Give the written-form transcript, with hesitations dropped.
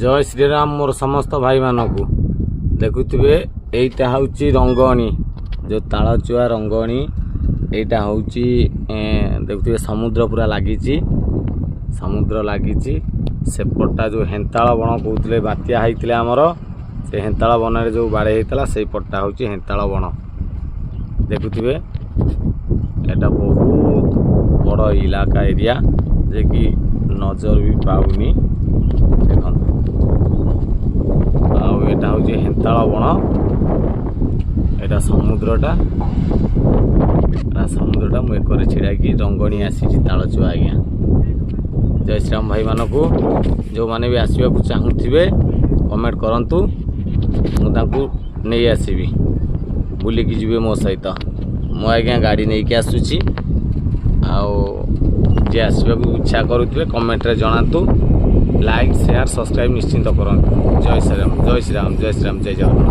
जय श्रीराम मोर समस्त भाई मानक देखुवे एटा हूँ रंगणी जो तालचुआ रंगणी एटा हूँ देखुवे समुद्र पूरा लगी समुद्र लगी सेपटा जो हेन्ताल बण कहते बात्या होता आमर से हेन्ताल बन जो बाड़े होता से पट्टा हूँ हेन्ताल बण देखुवे एटा बहुत बड़ इलाका एरिया जे कि नजर भी पाऊनी देखो आटा हूँ हेन्ताल बण एटा समुद्रटा मुझे छिड़ा कि रंगणी आसी तालचुआ आज्ञा जय श्रीराम भाई मानक जो मैंने भी आसवाक चाहूे कमेंट करूँ मुझे नहीं आसबि बुलिकी जी मो सहित मु आज्ञा गाड़ी नहीं कि आसूची जे आसवाक इच्छा करुवे कमेंट रे जनातु लाइक शेयर सब्सक्राइब निश्चिंत करूँ जय श्रीराम जय श्रीराम जय श्रीराम जय जगन्नाथ।